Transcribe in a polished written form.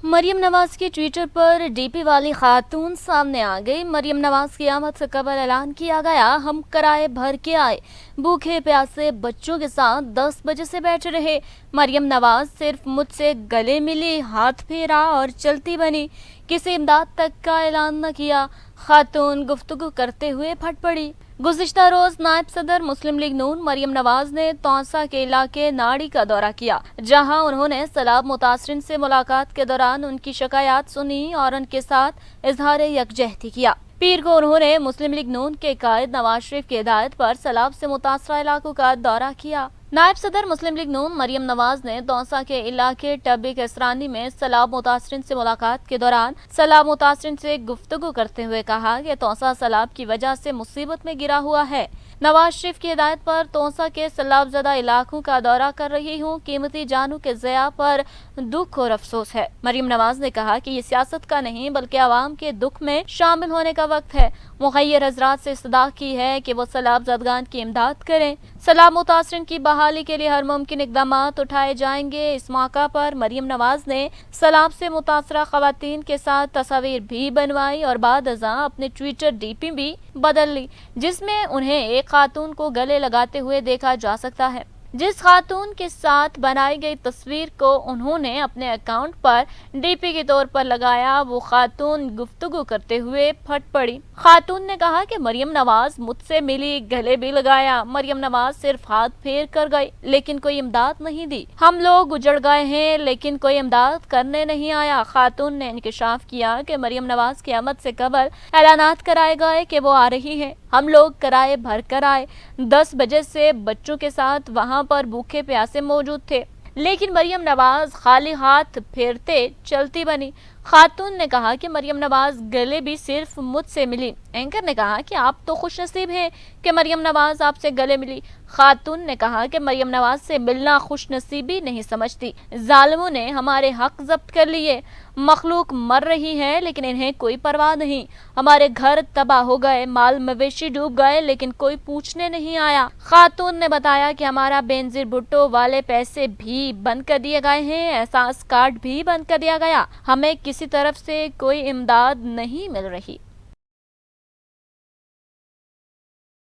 मरियम नवाज के ट्विटर पर डीपी वाली खातून सामने आ गई। मरियम नवाज की आमद से कबल ऐलान किया गया, हम किराए भर के आए, भूखे प्यासे बच्चों के साथ 10 बजे से बैठे रहे। मरियम नवाज सिर्फ मुझसे गले मिली, हाथ फेरा और चलती बनी, किसी इमदाद तक का ऐलान न किया। खातून गुफ्तगू करते हुए फट पड़ी। गुज़िश्ता रोज नायब सदर मुस्लिम लीग नून मरियम नवाज ने तौसा के इलाके नाड़ी का दौरा किया, जहां उन्होंने सैलाब मुतासरीन से मुलाकात के दौरान उनकी शिकायत सुनी और उनके साथ इजहार यकजहती किया। पीर को उन्होंने मुस्लिम लीग नून के कायद नवाज शरीफ की हिदायत पर सैलाब से मुतासरा इलाकों का दौरा किया। नायब सदर मुस्लिम लीग नून मरियम नवाज ने तौसा के इलाके टब्बी कसरानी में सैलाब मुतासरीन से मुलाकात के दौरान सैलाब मुतासरीन से गुफ्तगू करते हुए कहा कि तौसा सैलाब की वजह से मुसीबत में गिरा हुआ है। नवाज शरीफ की हिदायत पर तौसा के सैलाब ज़दा इलाकों का दौरा कर रही हूँ, कीमती जानों के ज़या पर दुख और अफसोस है। मरियम नवाज ने कहा कि ये सियासत का नहीं बल्कि आवाम के दुख में शामिल होने का वक्त है। मुखय्यर हजरात से इस्तदा की है कि वो सैलाब ज़दगान की इमदाद करें। सैलाब मुतासरीन की बहाली के लिए हर मुमकिन इक़दाम उठाए जाएंगे। इस मौका पर मरियम नवाज ने सैलाब से मुतासरा ख़वातीन के साथ तस्वीर भी बनवाई और बाद अज़ां अपने ट्विटर डीपी भी बदल ली, जिसमें उन्हें एक खातून को गले लगाते हुए देखा जा सकता है। जिस खातून के साथ बनाई गई तस्वीर को उन्होंने अपने अकाउंट पर डीपी के तौर पर लगाया, वो खातून गुफ्तगू करते हुए फट पड़ी। खातून ने कहा कि मरियम नवाज मुझसे मिली, गले भी लगाया, मरियम नवाज सिर्फ हाथ फेर कर गई, लेकिन कोई इमदाद नहीं दी। हम लोग उजड़ गए हैं, लेकिन कोई इमदाद करने नहीं आया। खातून ने इंकशाफ किया कि मरियम नवाज की आमद से कबल ऐलानात कराए गए कि वो आ रही है। हम लोग किराए भर कर आए, 10 बजे से बच्चों के साथ वहां पर भूखे प्यासे मौजूद थे, लेकिन मरियम नवाज खाली हाथ फेरते चलती बनी। खातून ने कहा कि मरियम नवाज गले भी सिर्फ मुझसे मिली। एंकर ने कहा कि आप तो खुश नसीब हैं कि मरियम नवाज आपसे गले मिली। खातून ने कहा कि मरियम नवाज से मिलना खुश नसीबी नहीं समझती। जालिमों ने हमारे हक जब्त कर लिए। मखलूक मर रही है लेकिन इन्हें कोई परवाह नहीं। हमारे घर तबाह हो गए, माल मवेशी डूब गए, लेकिन कोई पूछने नहीं आया। खातून ने बताया कि हमारा बेनजीर भुट्टो वाले पैसे भी बंद कर दिए गए हैं, एहसास कार्ड भी बंद कर दिया गया। हमें किसी तरफ से कोई इमदाद नहीं मिल रही।